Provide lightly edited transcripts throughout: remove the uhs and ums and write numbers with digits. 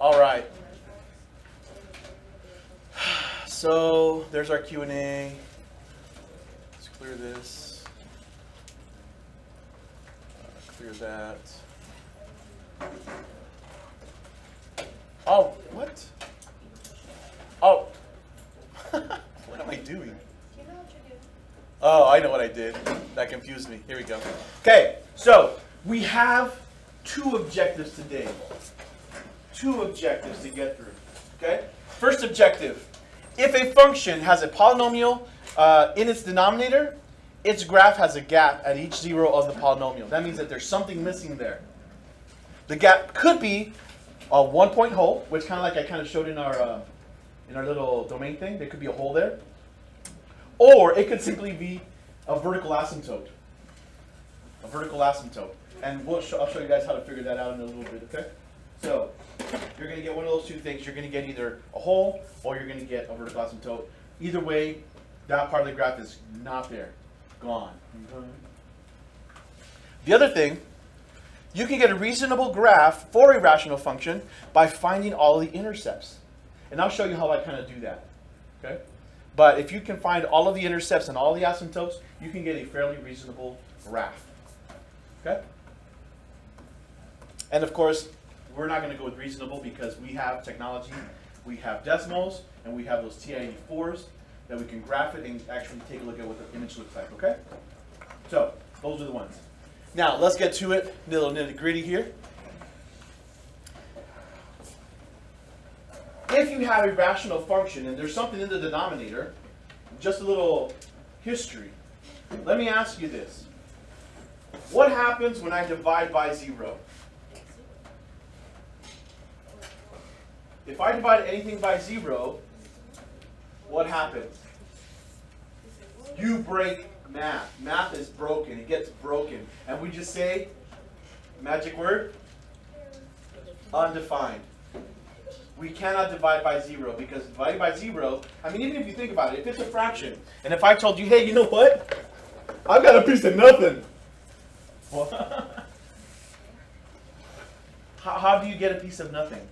All right. So there's our Q&A. Let's clear this. Clear that. Oh, what? Oh. What am I doing? Oh, I know what I did. That confused me. Here we go. Okay, so we have two objectives today. Two objectives to get through. Okay? First objective. If a function has a polynomial in its denominator, its graph has a gap at each zero of the polynomial. That means that there's something missing there. The gap could be a one-point hole, which kind of like I kind of showed in our little domain thing. There could be a hole there. Or it could simply be a vertical asymptote. A vertical asymptote. And I'll show you guys how to figure that out in a little bit, okay? So you're going to get one of those two things. You're going to get either a hole or you're going to get a vertical asymptote. Either way, that part of the graph is not there. Gone. The other thing, you can get a reasonable graph for a rational function by finding all the intercepts. And I'll show you how I kind of do that. Okay? But if you can find all of the intercepts and all the asymptotes, you can get a fairly reasonable graph. Okay? And of course, we're not going to go with reasonable because we have technology, we have decimals, and we have those TI-84s that we can graph it and actually take a look at what the image looks like. Okay? So, those are the ones. Now, let's get to it, a little nitty-gritty here. If you have a rational function and there's something in the denominator, just a little history, let me ask you this. What happens when I divide by 0? If I divide anything by 0, what happens? You break math. Math is broken. It gets broken. And we just say, magic word? Undefined. We cannot divide by 0 because dividing by 0, I mean, even if you think about it, if it's a fraction, and if I told you, hey, you know what? I've got a piece of nothing. Well, how do you get a piece of nothing?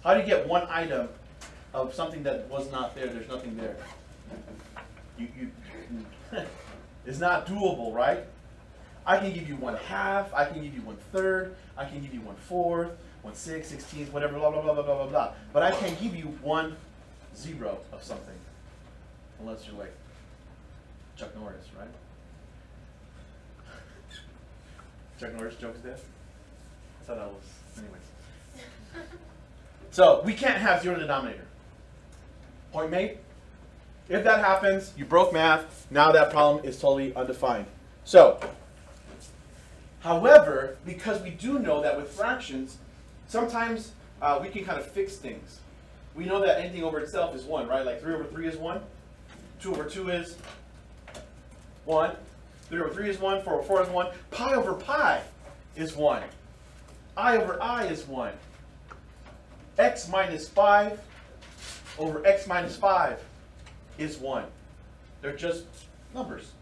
How do you get one item of something that was not there? There's nothing there. It's not doable, right? I can give you 1/2, I can give you 1/3, I can give you 1/4, 1/6, 16, whatever, blah, blah, blah, blah, blah, blah, blah. But I can't give you 1 0 of something. Unless you're like Chuck Norris, right? Chuck Norris jokes there? I thought that was, anyways. So, we can't have 0 in the denominator. Point made? If that happens, you broke math. Now that problem is totally undefined. So, however, because we do know that with fractions, sometimes we can kind of fix things. We know that anything over itself is 1, right? Like 3 over 3 is 1. 2 over 2 is 1. 3 over 3 is 1. 4 over 4 is 1. Pi over pi is 1. I over I is 1. X minus 5 over x minus 5 is 1. They're just numbers.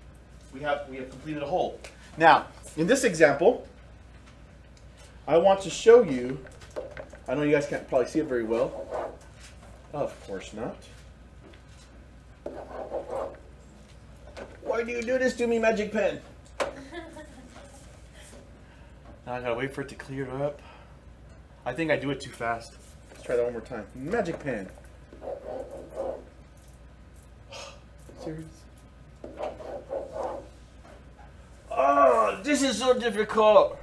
We have completed a whole. Now, in this example, I want to show you, I know you guys can't probably see it very well. Of course not. Why do you do this to me, Magic Pen? Now I gotta wait for it to clear up. I think I do it too fast. Let's try that one more time. Magic Pen. Serious? Oh, this is so difficult.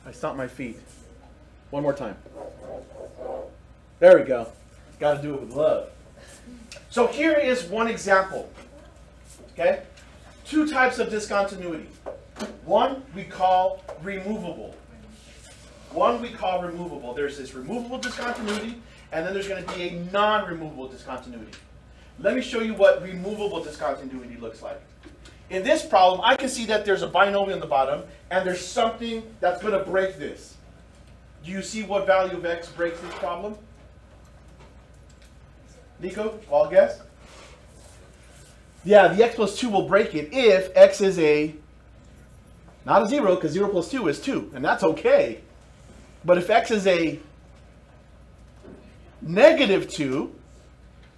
I stomped my feet. One more time. There we go. Got to do it with love. So here is one example. Okay? 2 types of discontinuity. One we call removable. There's this removable discontinuity, and then there's going to be a non-removable discontinuity. Let me show you what removable discontinuity looks like. In this problem, I can see that there's a binomial in the bottom, and there's something that's going to break this. Do you see what value of x breaks this problem? Nico, wild guess? Yeah, the x plus 2 will break it if x is a Not a 0, because 0 plus 2 is 2, and that's okay. But if x is a negative 2,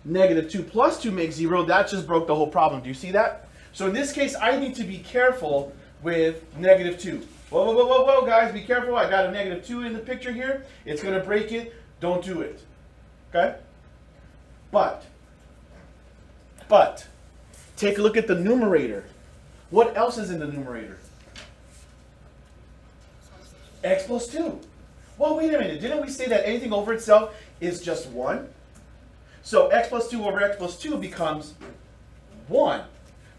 negative 2 plus 2 makes 0, that just broke the whole problem. Do you see that? So in this case, I need to be careful with negative 2. Whoa, whoa, whoa, whoa, whoa, guys, be careful. I got a negative 2 in the picture here. It's going to break it. Don't do it. Okay? But, take a look at the numerator. What else is in the numerator? X plus 2. Well, wait a minute. Didn't we say that anything over itself is just 1? So x plus 2 over x plus 2 becomes 1,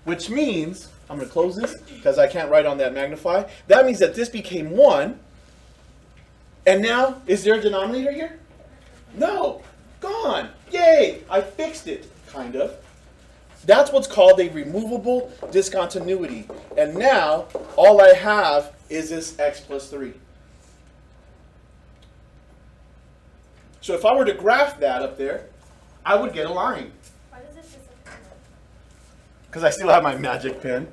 which means, I'm going to close this because I can't write on that magnify. That means that this became 1. And now, is there a denominator here? No. Gone. Yay. I fixed it, kind of. That's what's called a removable discontinuity. And now, all I have is this x plus 3. So if I were to graph that up there, I would get a line. Why does it disappear? Because I still have my magic pen.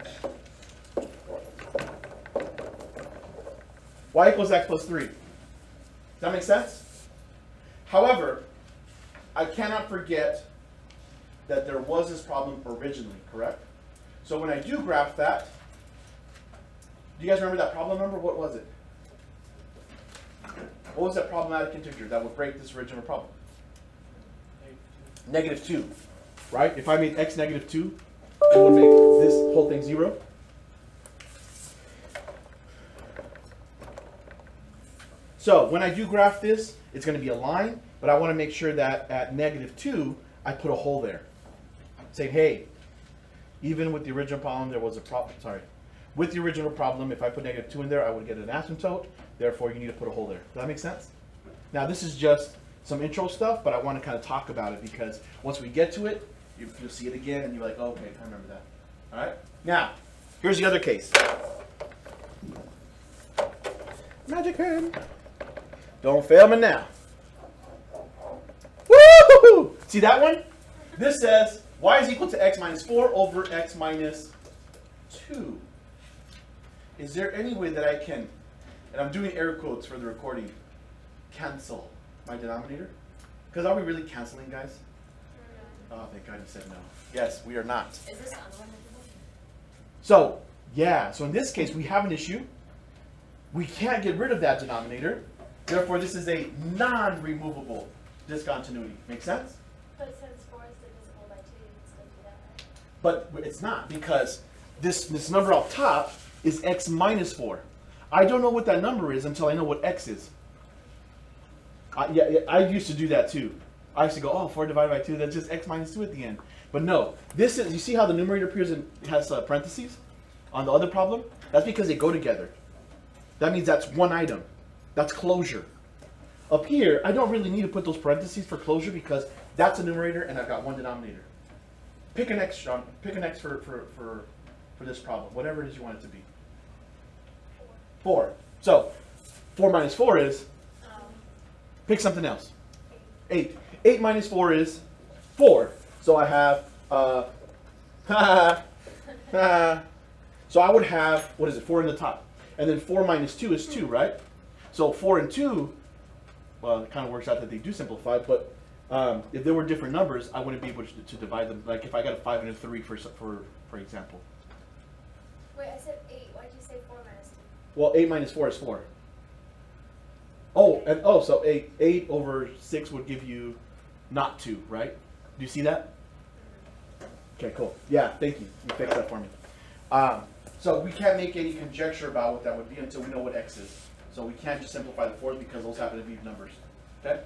Y equals x plus 3. Does that make sense? However, I cannot forget that there was this problem originally, correct? So when I do graph that, do you guys remember that problem number? What was it? What was that problematic integer that would break this original problem? Negative 2, right? If I made x negative 2, it would make this whole thing 0. So when I do graph this, it's going to be a line, but I want to make sure that at negative 2, I put a hole there. Saying, hey, even with the original problem, there was a problem. Sorry. With the original problem, if I put negative 2 in there, I would get an asymptote. Therefore, you need to put a hole there. Does that make sense? Now, this is just some intro stuff, but I want to kind of talk about it because once we get to it, you'll see it again, and you're like, oh, okay, I remember that. All right? Now, here's the other case. Magic pen. Don't fail me now. Woo! See that one? This says y is equal to x minus 4 over x minus 2. Is there any way that I can, and I'm doing air quotes for the recording, cancel my denominator? Because are we really canceling, guys? Oh, thank God you said no. Yes, we are not. Is this unlimited? So, yeah. So in this case, we have an issue. We can't get rid of that denominator. Therefore, this is a non-removable discontinuity. Make sense? But since 4 is divisible by 2, you can still do that, right? But it's not, because this number up top is x minus 4. I don't know what that number is until I know what x is. I used to do that too. I used to go, oh, 4 divided by 2, that's just x minus 2 at the end. But no, this is, you see how the numerator appears and has parentheses on the other problem? That's because they go together. That means that's one item. That's closure. Up here, I don't really need to put those parentheses for closure because that's a numerator and I've got one denominator. Pick an x, Sean. Pick an x for this problem, whatever it is you want it to be. 4. So, 4 minus 4 is, pick something else. 8. 8 minus 4 is 4. So I have, so I would have, what is it, 4 in the top. And then 4 minus 2 is 2, right? So 4 and 2, well, it kind of works out that they do simplify, but if there were different numbers, I wouldn't be able to divide them. Like if I got a 5 and a 3, for example. Wait, I said 8. Why did you say 4 minus 2? Well, 8 minus 4 is 4. Oh, and oh, so 8 over 6 would give you not 2, right? Do you see that? Okay, cool. Yeah, thank you. You fixed that for me. So we can't make any conjecture about what that would be until we know what x is. So we can't just simplify the 4s because those happen to be numbers. Okay?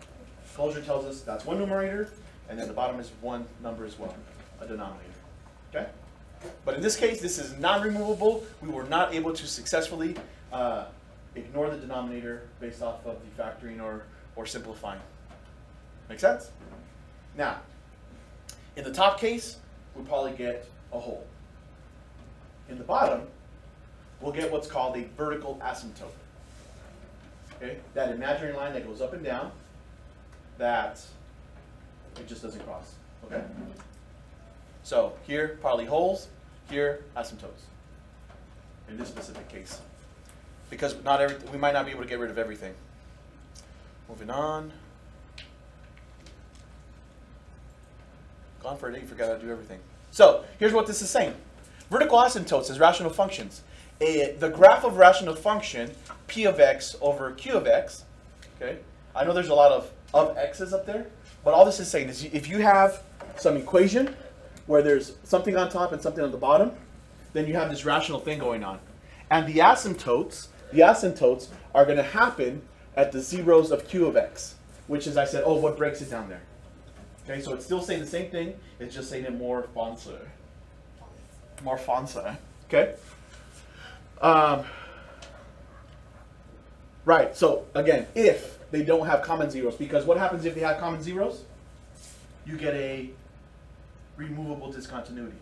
Closure tells us that's one numerator, and then the bottom is one number as well, a denominator. Okay? But in this case, this is non-removable. We were not able to successfully ignore the denominator based off of the factoring or simplifying. Make sense? Now, in the top case, we'll probably get a hole. In the bottom, we'll get what's called a vertical asymptote. Okay? That imaginary line that goes up and down, that it just doesn't cross. Okay? So here, probably holes. Here, asymptotes. In this specific case. because we might not be able to get rid of everything. Moving on. Gone for a day, forgot how to do everything. So here's what this is saying. Vertical asymptotes is rational functions. The graph of rational function, p of x over q of x, okay? I know there's a lot of x's up there, but all this is saying is if you have some equation where there's something on top and something on the bottom, then you have this rational thing going on. And the asymptotes are going to happen at the zeros of q of x, which is, I said, oh, what breaks it down there? Okay, so it's still saying the same thing, it's just saying it more fancy. More fancy, okay? Right, so again, if they don't have common zeros, because what happens if they have common zeros? You get a removable discontinuity.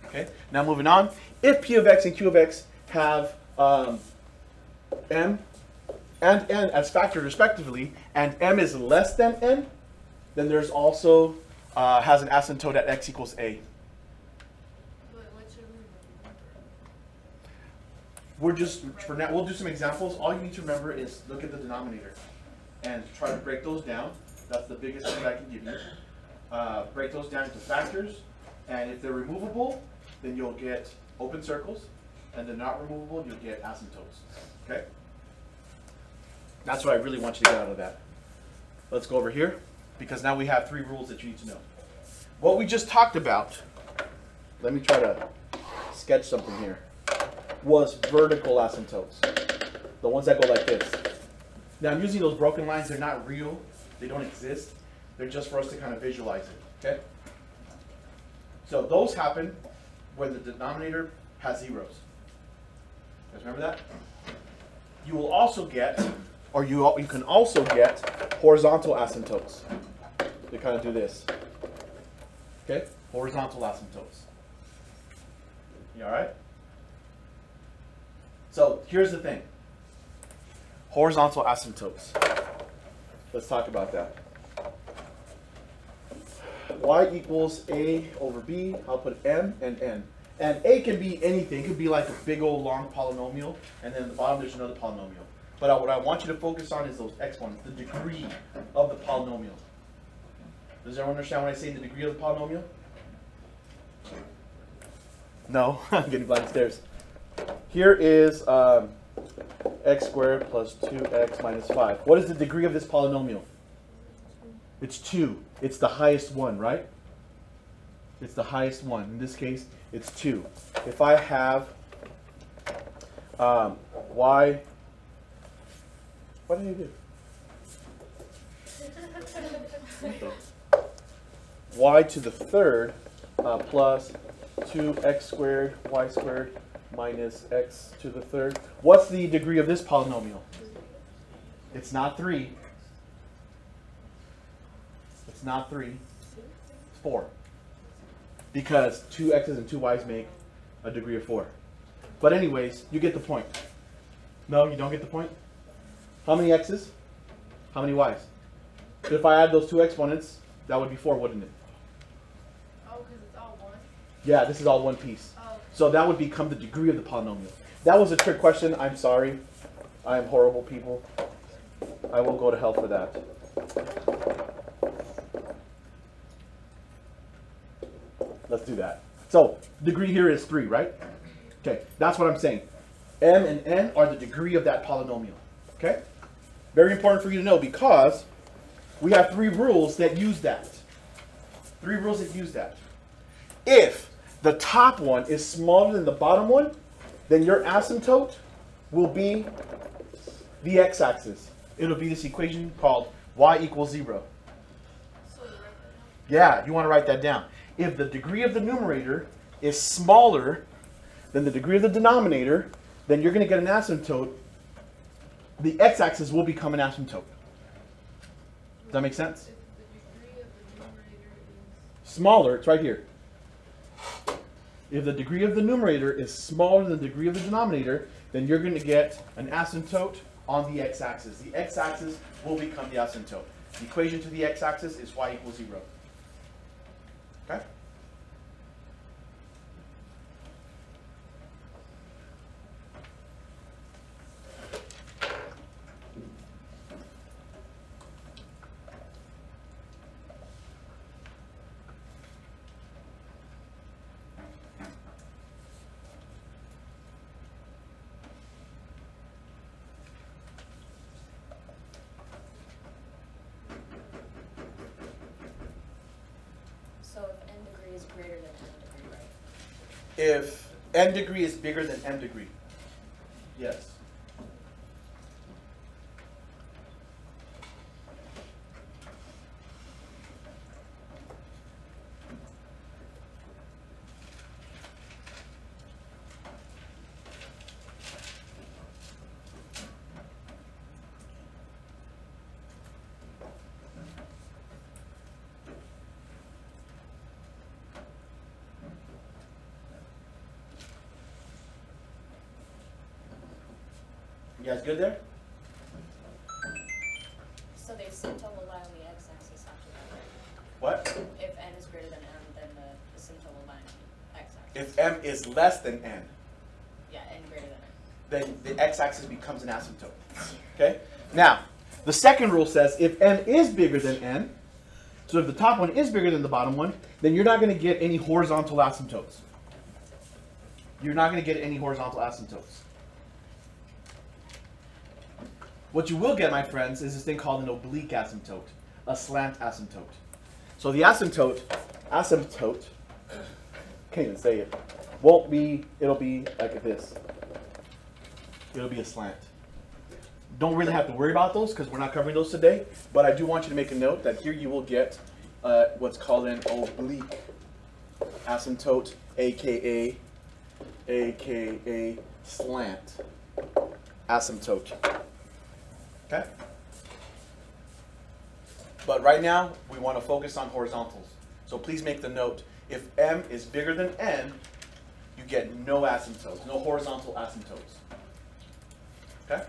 Okay, now moving on. If p of x and q of x have m and n as factors respectively, and m is less than n, then there's also has an asymptote at x equals a. We're just, for now, we'll do some examples. All you need to remember is look at the denominator and try to break those down. That's the biggest thing I can give you. Break those down into factors, and if they're removable, then you'll get open circles, and they're not removable, you'll get asymptotes. Okay? That's what I really want you to get out of that. Let's go over here, because now we have 3 rules that you need to know. What we just talked about, let me try to sketch something here, was vertical asymptotes, the ones that go like this. Now I'm using those broken lines. They're not real. They don't exist. They're just for us to kind of visualize it. Okay? So those happen when the denominator has zeros. You guys remember that? You will also get, or you can also get horizontal asymptotes. They kind of do this. Okay? Horizontal asymptotes. You all right? So here's the thing. Horizontal asymptotes. Let's talk about that. Y equals a over b. I'll put m and n. And a can be anything. It could be like a big old long polynomial, and then at the bottom there's another polynomial. But what I want you to focus on is those exponents, the degree of the polynomial. Does everyone understand when I say the degree of the polynomial? No? I'm getting blank stares. Here is x squared plus 2x minus 5. What is the degree of this polynomial? It's 2. It's the highest one, right? It's the highest one. In this case, it's 2. If I have y... What did you do? Y to the third plus 2x squared y squared minus x to the third. What's the degree of this polynomial? It's not 3. It's not 3. It's 4. Because 2 x's and 2 y's make a degree of 4. But anyways, you get the point. No, you don't get the point? How many x's? How many y's? If I add those 2 exponents, that would be 4, wouldn't it? Oh, because it's all one? Yeah, this is all one piece. Oh. So that would become the degree of the polynomial. That was a trick question. I'm sorry. I am horrible, people. I will go to hell for that. Let's do that. So, degree here is 3, right? Okay, that's what I'm saying. M and n are the degree of that polynomial. Okay? Very important for you to know because we have 3 rules that use that. 3 rules that use that. If the top one is smaller than the bottom one, then your asymptote will be the x-axis. It'll be this equation called y equals 0. Yeah, you want to write that down. If the degree of the numerator is smaller than the degree of the denominator, then you're going to get an asymptote. The x-axis will become an asymptote. Does that make sense? If the degree of the numerator is Smaller, it's right here. If the degree of the numerator is smaller than the degree of the denominator, then you're going to get an asymptote on the x-axis. The x-axis will become the asymptote. The equation to the x-axis is y equals 0. Okay? if n degree is bigger than m degree? Yes. You guys good there? So the asymptote will lie on the x-axis after that. What? If n is greater than m, then the asymptote will lie on the x-axis. If m is less than n, Yeah, n greater than n. then the x-axis becomes an asymptote. Okay? Now, the second rule says if m is bigger than n, so if the top one is bigger than the bottom one, then you're not going to get any horizontal asymptotes. You're not going to get any horizontal asymptotes. What you will get, my friends, is this thing called an oblique asymptote, a slant asymptote. So the asymptote, can't even say it, won't be, it'll be like this. It'll be a slant. Don't really have to worry about those because we're not covering those today, but I do want you to make a note that here you will get what's called an oblique asymptote, aka slant asymptote. Okay? But right now, we want to focus on horizontals. So please make the note, if m is bigger than n, you get no asymptotes, no horizontal asymptotes. Okay?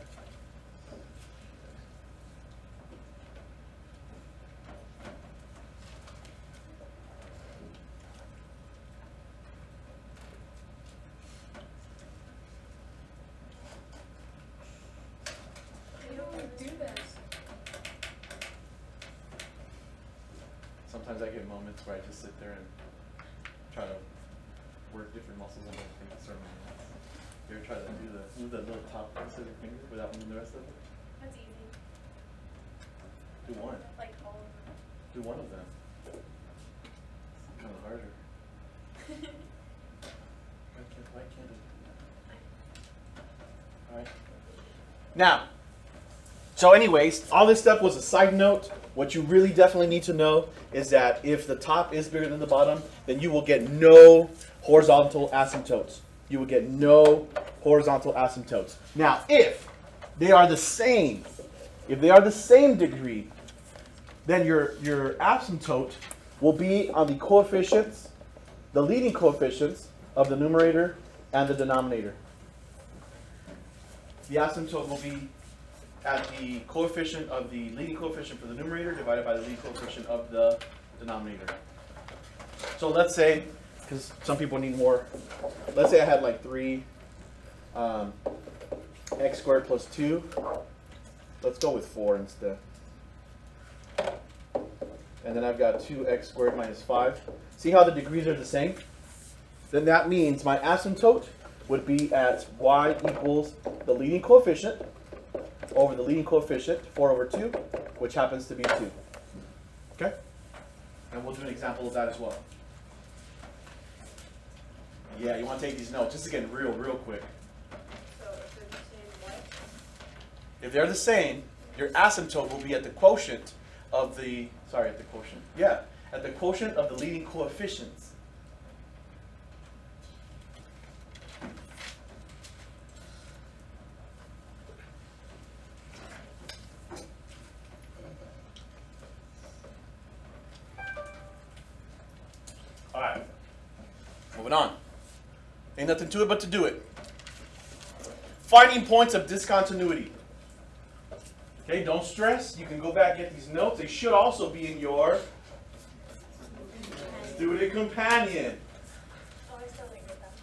Sometimes I get moments where I just sit there and try to work different muscles on my fingers. You ever try to move the little top parts of your finger without moving the rest of it? That's easy. Do one. Like all of them. Do one of them. It's kind of harder. Why can't it? Alright. Now, so anyways, all this stuff was a side note. What you really definitely need to know is that if the top is bigger than the bottom, then you will get no horizontal asymptotes. You will get no horizontal asymptotes. Now, if they are the same degree, then your asymptote will be on the coefficients, the leading coefficients of the numerator and the denominator. The asymptote will be at the coefficient of the leading coefficient for the numerator divided by the leading coefficient of the denominator. So let's say, because some people need more, let's say I had like 3 x squared plus 2. Let's go with 4 instead. And then I've got 2x squared minus 5. See how the degrees are the same? Then that means my asymptote would be at y equals the leading coefficient over the leading coefficient, 4 over 2, which happens to be 2. Okay? And we'll do an example of that as well. Yeah, you want to take these notes. Just to get real quick. So if they're the same, what? If they're the same, your asymptote will be at the quotient of the, at the quotient. Yeah, at the quotient of the leading coefficients. Alright, moving on. Ain't nothing to it but to do it. Finding points of discontinuity. Okay, don't stress. You can go back and get these notes. They should also be in your student companion. Oh, I still didn't get that.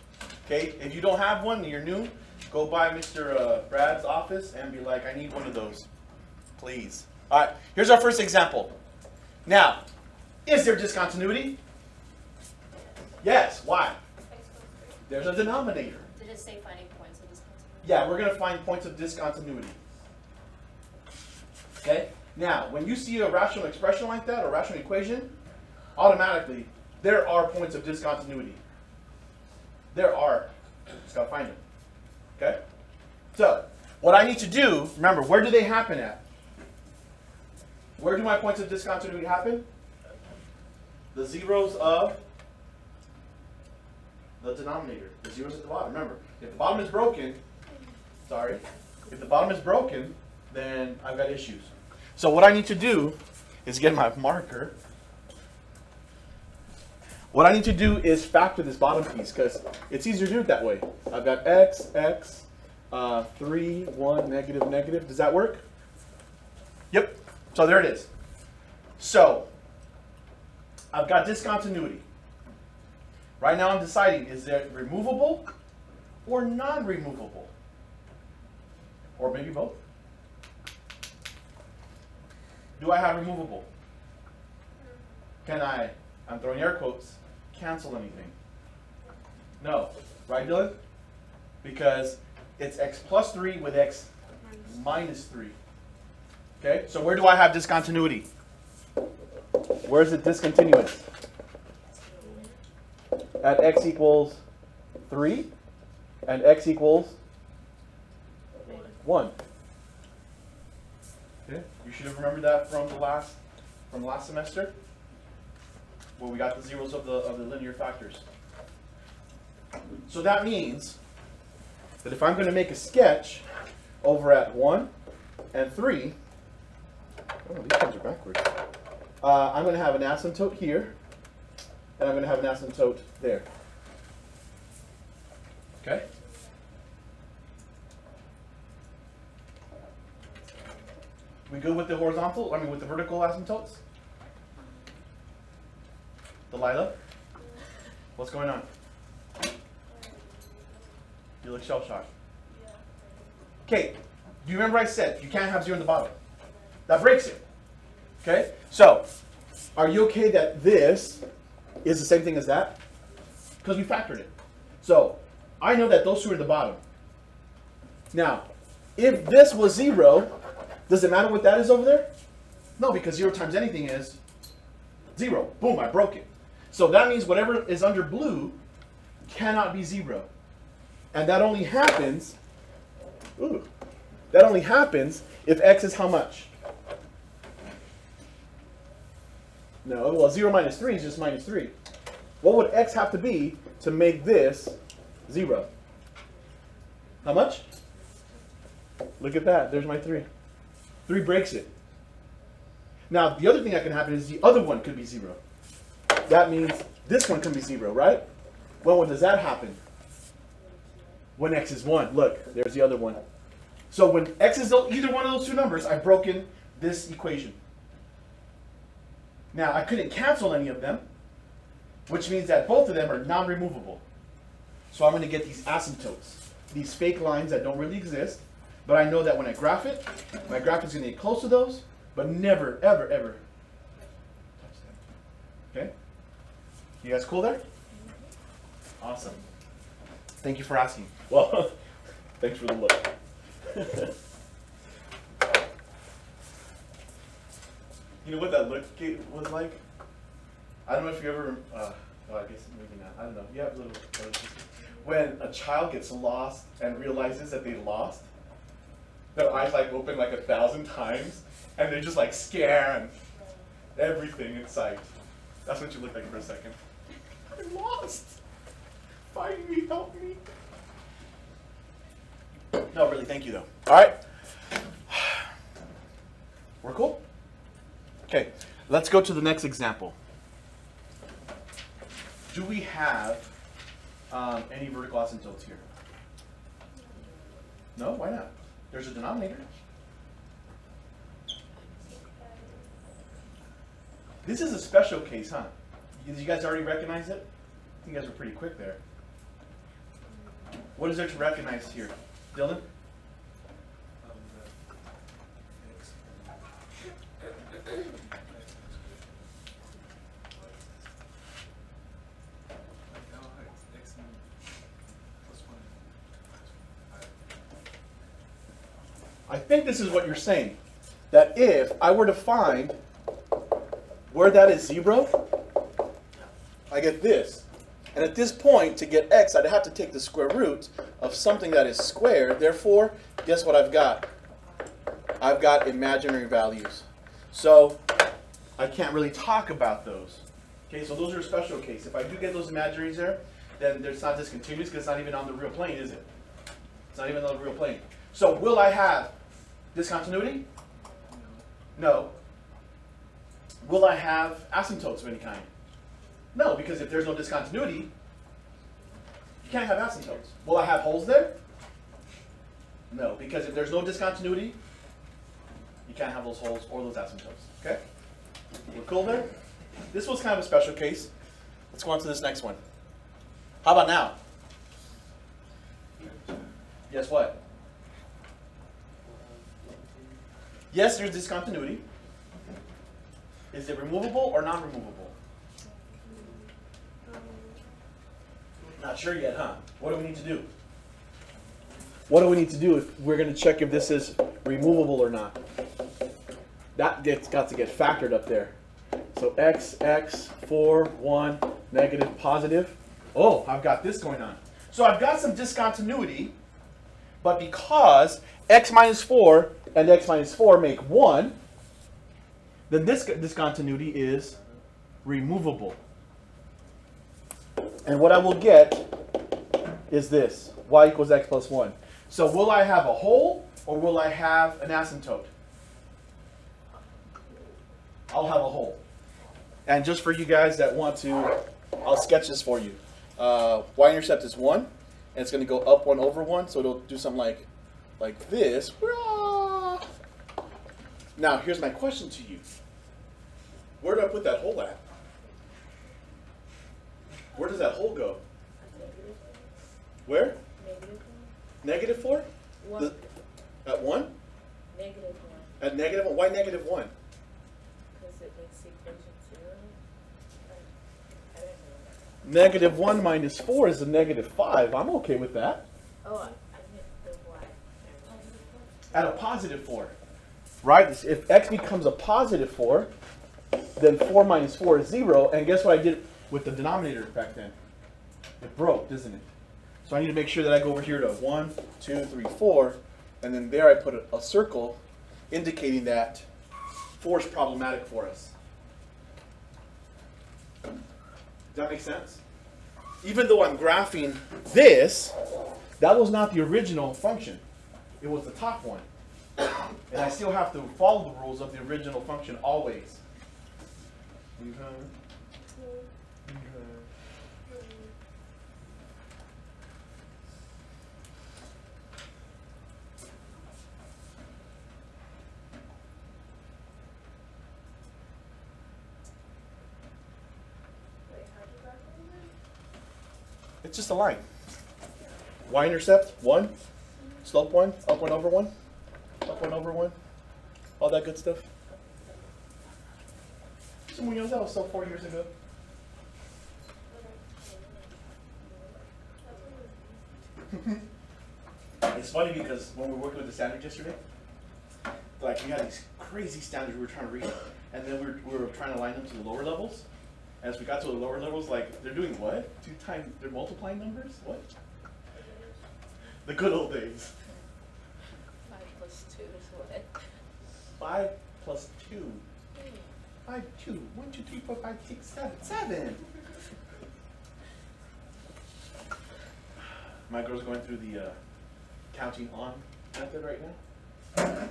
Okay, if you don't have one and you're new, go by Mr. Brad's office and be like, I need one of those, please. Alright, here's our first example. Now, is there discontinuity? Yes. Why? There's a denominator. Did it say finding points of discontinuity? Yeah, we're going to find points of discontinuity. Okay? Now, when you see a rational expression like that, or rational equation, automatically, there are points of discontinuity. There are. Just gotta find them. Okay? So, what I need to do, remember, where do they happen at? Where do my points of discontinuity happen? The zeros of the denominator. The zeros at the bottom. Remember, if the bottom is broken, if the bottom is broken, then I've got issues. So what I need to do is get my marker. What I need to do is factor this bottom piece because it's easier to do it that way. I've got x, 3, 1, negative, negative. Does that work? Yep. So there it is. So I've got discontinuity. Right now I'm deciding, is it removable or non-removable? Or maybe both. Do I have removable? Can I, I'm throwing air quotes, cancel anything? No. Right, Dylan? Because it's x plus 3 with x minus 3. Okay, so where do I have discontinuity? Where is it discontinuous? At x equals 3 and x equals 1. Okay, you should have remembered that from last semester, where we got the zeros of the linear factors. So that means that if I'm going to make a sketch over at 1 and 3, oh, these things are backwards. I'm going to have an asymptote here, and I'm going to have an asymptote there. Okay? We good with the horizontal, with the vertical asymptotes? Delilah? What's going on? You look shell-shocked. Okay, do you remember I said you can't have 0 in the bottom? That breaks it. Okay, so are you okay that this is the same thing as that? Because we factored it. So I know that those two are at the bottom. Now, if this was 0, does it matter what that is over there? No, because 0 times anything is 0. Boom, I broke it. So that means whatever is under blue cannot be 0. And that only happens, if x is how much? No, well, 0 minus 3 is just minus 3. What would x have to be to make this 0? How much? Look at that. There's my 3. 3 breaks it. Now, the other thing that can happen is the other one could be 0. That means this one can be 0, right? Well, when does that happen? When x is 1. Look, there's the other one. So when x is either one of those two numbers, I've broken this equation. Now, I couldn't cancel any of them, which means that both of them are non-removable. So I'm going to get these asymptotes, these fake lines that don't really exist, but I know that when I graph it, my graph is going to get close to those, but never, ever, ever touch them. Okay? You guys cool there? Awesome. Thank you for asking. Well, thanks for the look. You know what that look was like? I don't know if you ever, I guess maybe not. I don't know. You have little, when a child gets lost and realizes that they lost, their eyes like open like 1,000 times, and they just like scan everything in sight. That's what you look like for a second. I'm lost. Find me, help me. No, really, thank you though. All right. We're cool? Okay, let's go to the next example. Do we have any vertical asymptotes here? No, why not? There's a denominator. This is a special case, huh? You guys already recognize it? I think you guys were pretty quick there. What is there to recognize here? Dylan? I think this is what you're saying. That if I were to find where that is 0, I get this. And at this point, to get x, I'd have to take the square root of something that is squared. Therefore, guess what I've got? I've got imaginary values. So I can't really talk about those. Okay, so those are a special case. If I do get those imaginaries there, then it's not discontinuous because it's not even on the real plane, is it? It's not even on the real plane. So will I have discontinuity? No. Will I have asymptotes of any kind? No, because if there's no discontinuity, you can't have asymptotes. Will I have holes there? No, because if there's no discontinuity, you can't have those holes or those asymptotes. Okay? We're cool there? This was kind of a special case. Let's go on to this next one. How about now? Guess what? Yes, there's discontinuity. Is it removable or non-removable? Not sure yet, huh? What do we need to do? What do we need to do if we're going to check if this is removable or not? That got to get factored up there. So x, 4, 1, negative, positive. Oh, I've got this going on. So I've got some discontinuity, but because x minus 4 and x minus 4 make 1, then this discontinuity is removable. And what I will get is this, y equals x plus 1. So will I have a hole or will I have an asymptote? I'll have a hole. And just for you guys that want to, I'll sketch this for you. Y-intercept is 1, and it's going to go up 1 over 1, so it'll do something like this. Now, here's my question to you. Where do I put that hole at? Where does that hole go? Where? Negative 4? At 1? Negative 1. At negative 1? Why negative 1? Because it makes the equation 0. I don't know. Negative 1 minus 4 is a negative 5. I'm okay with that. Oh, I meant the y. At a positive 4. Right? If x becomes a positive 4, then 4 minus 4 is 0. And guess what I did with the denominator back then? It broke, doesn't it? So I need to make sure that I go over here to 1, 2, 3, 4. And then there I put a circle indicating that 4 is problematic for us. Does that make sense? Even though I'm graphing this, that was not the original function. It was the top one. And I still have to follow the rules of the original function always. It's just a line. Y-intercept, 1. Slope 1, up 1 over 1. Up 1 over 1. All that good stuff. Someone knows that was so 4 years ago. It's funny because when we were working with the standards yesterday, like we had these crazy standards we were trying to read, and then we were trying to line them to the lower levels. As we got to the lower levels, like, they're doing what? They're multiplying numbers? What? The good old days. 5 plus 2 is what? 5 plus 2. 5, 2. 1, 2, 3, 4, 5, 6, 7. 7! My girl's going through the counting on method right now.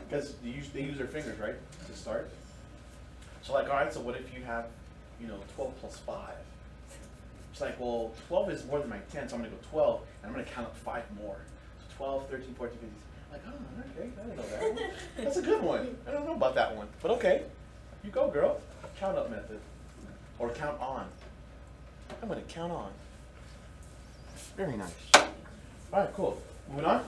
Because they use their fingers, right, to start. So like, all right, so what if you have, 12 plus 5? It's like, well, 12 is more than my 10, so I'm going to go 12, and I'm going to count up 5 more. So 12, 13, 14, 15. I'm like, oh, okay, I didn't know that one. That's a good one. I don't know about that one. But okay, you go, girl. Count up method. Or count on. I'm going to count on. Very nice. All right, cool. Moving on.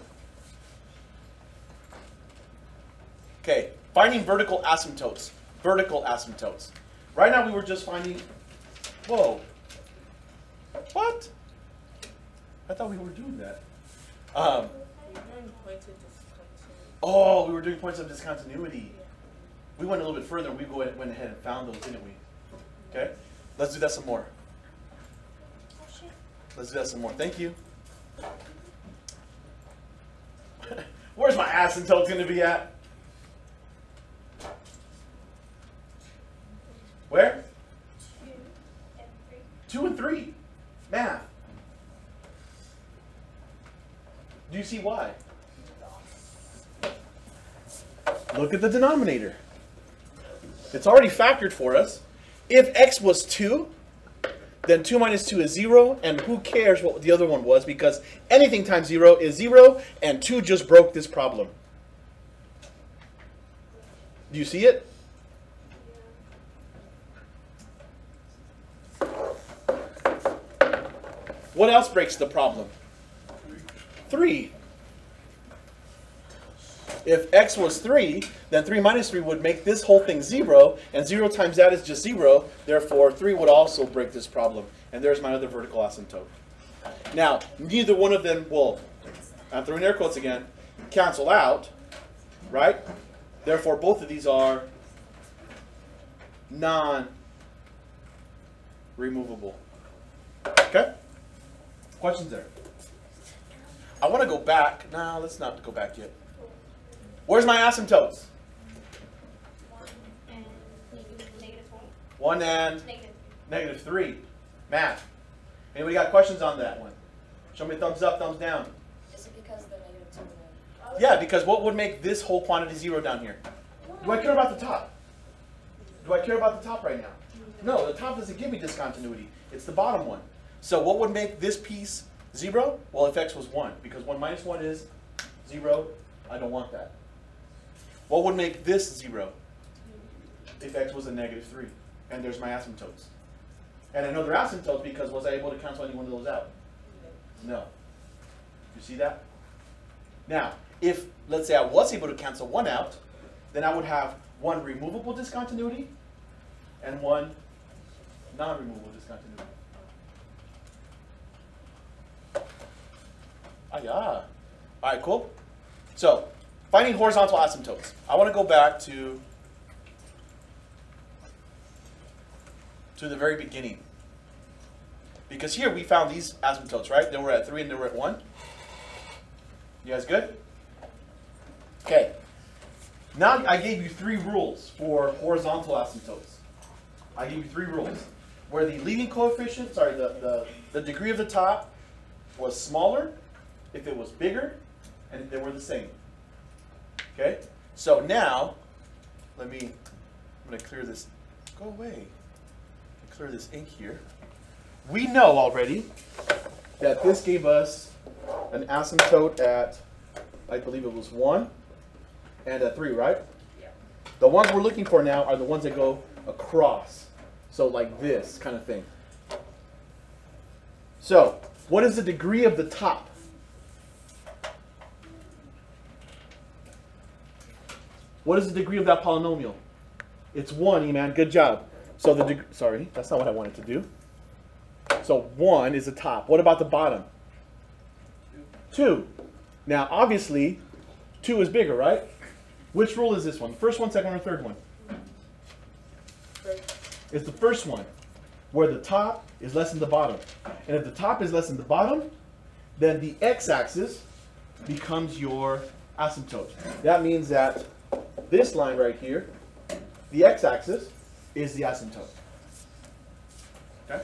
Okay, finding vertical asymptotes. Vertical asymptotes. Right now we were just finding, whoa, what? I thought we were doing that. Oh, we were doing points of discontinuity. We went a little bit further. We went ahead and found those, didn't we? Okay, let's do that some more. Let's do that some more. Thank you. Where's my asymptotes going to be at? Where? 2 and 3. 2 and 3. Math. Do you see why? Look at the denominator. It's already factored for us. If x was 2, then 2 minus 2 is 0, and who cares what the other one was, because anything times 0 is 0, and 2 just broke this problem. Do you see it? What else breaks the problem? 3. If x was 3, then 3 minus 3 would make this whole thing 0, and 0 times that is just 0. Therefore, 3 would also break this problem. And there's my other vertical asymptote. Now, neither one of them will, I'm throwing air quotes again, cancel out, right? Therefore, both of these are non-removable. Okay? Questions there? I want to go back. No, let's not go back yet. Where's my asymptotes? 1 and negative 1. 1 and Negative 3. Math. Anybody got questions on that one? Show me a thumbs up, thumbs down. Is it because the negative 2 Yeah, because what would make this whole quantity 0 down here? Do I care about the top? Do I care about the top right now? No, the top doesn't give me discontinuity. It's the bottom one. So what would make this piece 0? Well, if x was 1, because 1 minus 1 is 0. I don't want that. What would make this 0? If x was a negative 3. And there's my asymptotes. And I know they're asymptotes because was I able to cancel any one of those out? No. You see that? Now, if, let's say I was able to cancel 1 out, then I would have 1 removable discontinuity and 1 non-removable discontinuity. Ah, yeah. All right, cool. So, finding horizontal asymptotes. I want to go back to the very beginning. Because here we found these asymptotes, right? They were at 3 and they were at 1. You guys good? Okay. Now I gave you 3 rules for horizontal asymptotes. I gave you 3 rules. Where the leading coefficient, sorry, the degree of the top was smaller, if it was bigger, and if they were the same. Okay? So now, I'm going to clear this. Go away. Clear this ink here. We know already that this gave us an asymptote at, I believe it was 1 and at 3, right? Yeah. The ones we're looking for now are the ones that go across. So like this kind of thing. So, what is the degree of the top? What is the degree of that polynomial? It's 1, E-man. Good job. So the degree, sorry, that's not what I wanted to do. So 1 is the top. What about the bottom? 2. Now, obviously, 2 is bigger, right? Which rule is this one? The first one, second one, or third one? It's the first one, where the top is less than the bottom. And if the top is less than the bottom, then the x-axis becomes your asymptote. That means that this line right here, the x-axis, is the asymptote. Okay?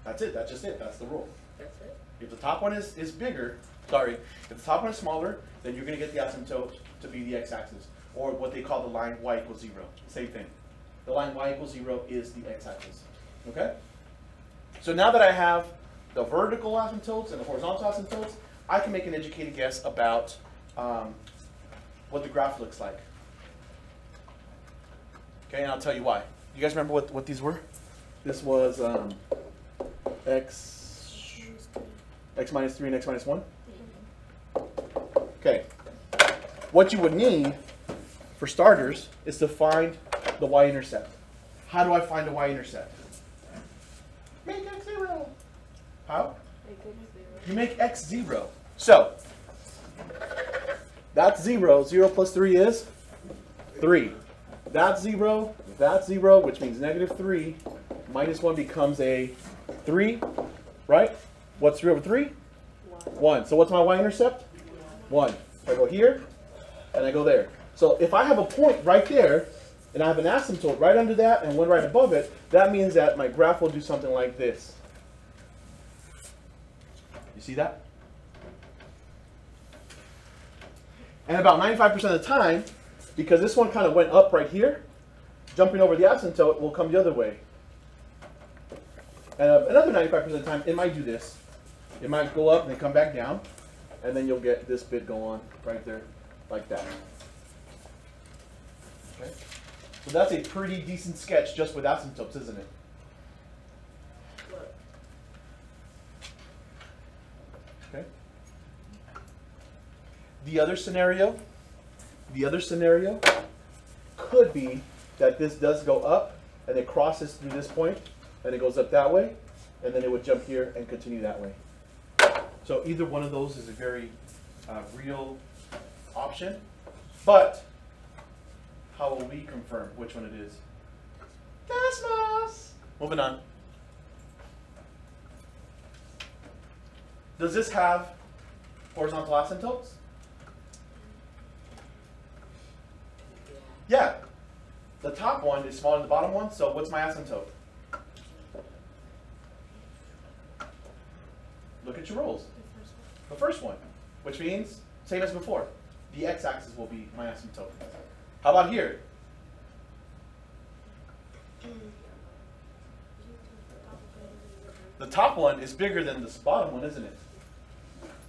That's it. That's just it. That's the rule. That's it? If the top one is bigger, sorry, if the top one is smaller, then you're going to get the asymptote to be the x-axis, or what they call the line y equals 0. Same thing. The line y equals 0 is the x-axis. Okay? So now that I have the vertical asymptotes and the horizontal asymptotes, I can make an educated guess about what the graph looks like. Okay, and I'll tell you why. You guys remember what these were? This was x minus 3 and x minus 1? Okay. What you would need, for starters, is to find the y-intercept. How do I find the y-intercept? Make x 0. How? You make x 0. So, that's 0. 0 plus 3 is 3. That's 0, which means negative 3, minus 1 becomes a 3, right? What's 3 over 3? 1. So what's my y-intercept? 1. So I go here, and I go there. So if I have a point right there, and I have an asymptote right under that and one right above it, that means that my graph will do something like this. You see that? And about 95% of the time, because this one kind of went up right here, jumping over the asymptote will come the other way. And another 95% of the time, it might do this. It might go up and then come back down, and then you'll get this bit go on right there, like that. Okay? So that's a pretty decent sketch just with asymptotes, isn't it? Okay. The other scenario could be that this does go up and it crosses through this point and it goes up that way, and then it would jump here and continue that way. So either one of those is a very real option, but how will we confirm which one it is? Cosmos! Moving on. Does this have horizontal asymptotes? Yeah. The top one is smaller than the bottom one, so what's my asymptote? Look at your rules. The first one, which means, same as before, the x-axis will be my asymptote. How about here? The top one is bigger than this bottom one, isn't it?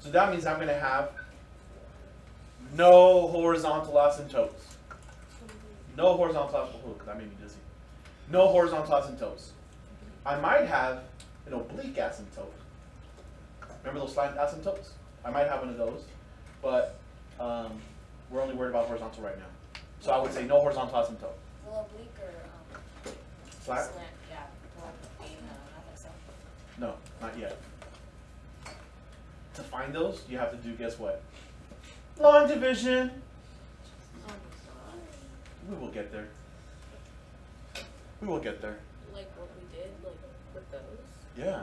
So that means I'm going to have no horizontal asymptotes. No horizontal asymptotes. That made me dizzy. No horizontal asymptotes. I might have an oblique asymptote. Remember those slant asymptotes? I might have one of those, but we're only worried about horizontal right now. So I would say no horizontal asymptote. Will oblique or Flat? slant, yeah, will be not that so. No, not yet. To find those, you have to do, guess what? Long division. Oh my god. We will get there. We will get there. Like what we did, like with those Yeah.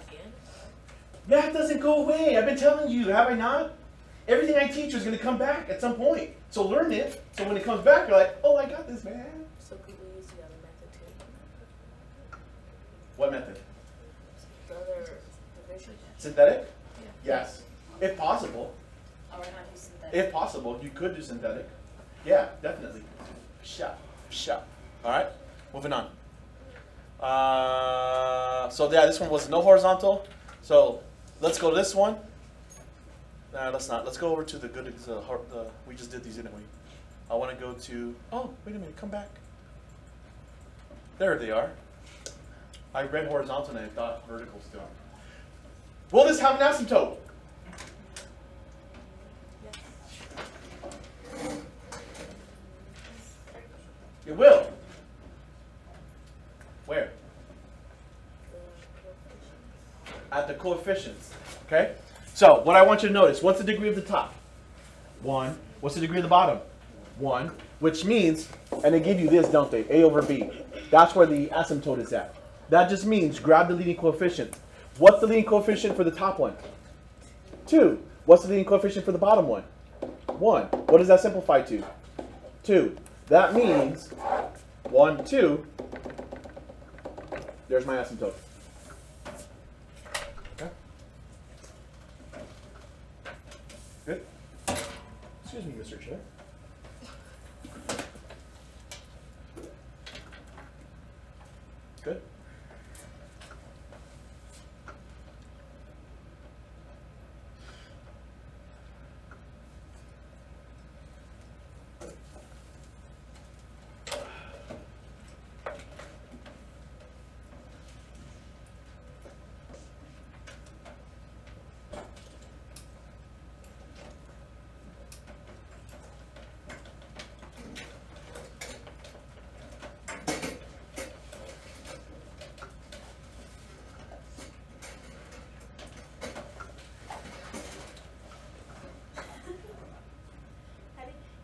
again. Math doesn't go away. I've been telling you, have I not? Everything I teach is going to come back at some point. So learn it. So when it comes back, you're like, oh, I got this, man. So could we use the other method too? What method? The other division? Synthetic? Yeah. Yes. If possible. Or not use synthetic? If possible, you could do synthetic. Yeah, definitely. Shut. All right, moving on. So yeah, this one was no horizontal. So let's go to this one. Nah, let's not. Let's go over to the good. We just did these, didn't we? I want to go to. Oh, wait a minute. Come back. There they are. I read horizontal and I thought vertical still. Will this have an asymptote? It will. Where? At the coefficients. Okay? So, what I want you to notice, what's the degree of the top? 1. What's the degree of the bottom? 1. Which means, and they give you this, don't they? A over B. That's where the asymptote is at. That just means grab the leading coefficient. What's the leading coefficient for the top one? 2. What's the leading coefficient for the bottom one? 1. What does that simplify to? 2. That means 1, 2. There's my asymptote. Okay. Good. Excuse me, Mr. Chair. Good.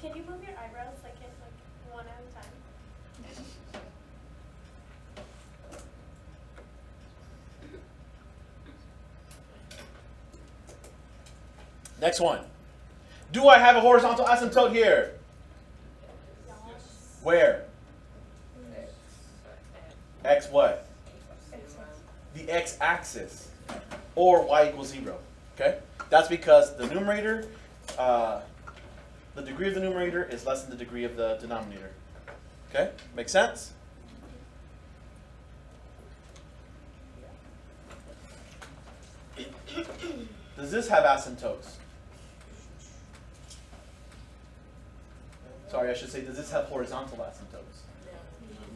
Can you move your eyebrows like one at a time? Next one. Do I have a horizontal asymptote here? Where? X what? The x-axis. Or y equals 0. Okay? That's because the numerator, the degree of the numerator is less than the degree of the denominator. Okay? Make sense? Does this have asymptotes? Sorry, I should say, does this have horizontal asymptotes?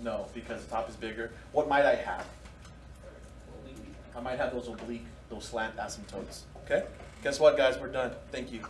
No, because the top is bigger. What might I have? I might have those oblique, those slant asymptotes. Okay? Guess what, guys? We're done. Thank you.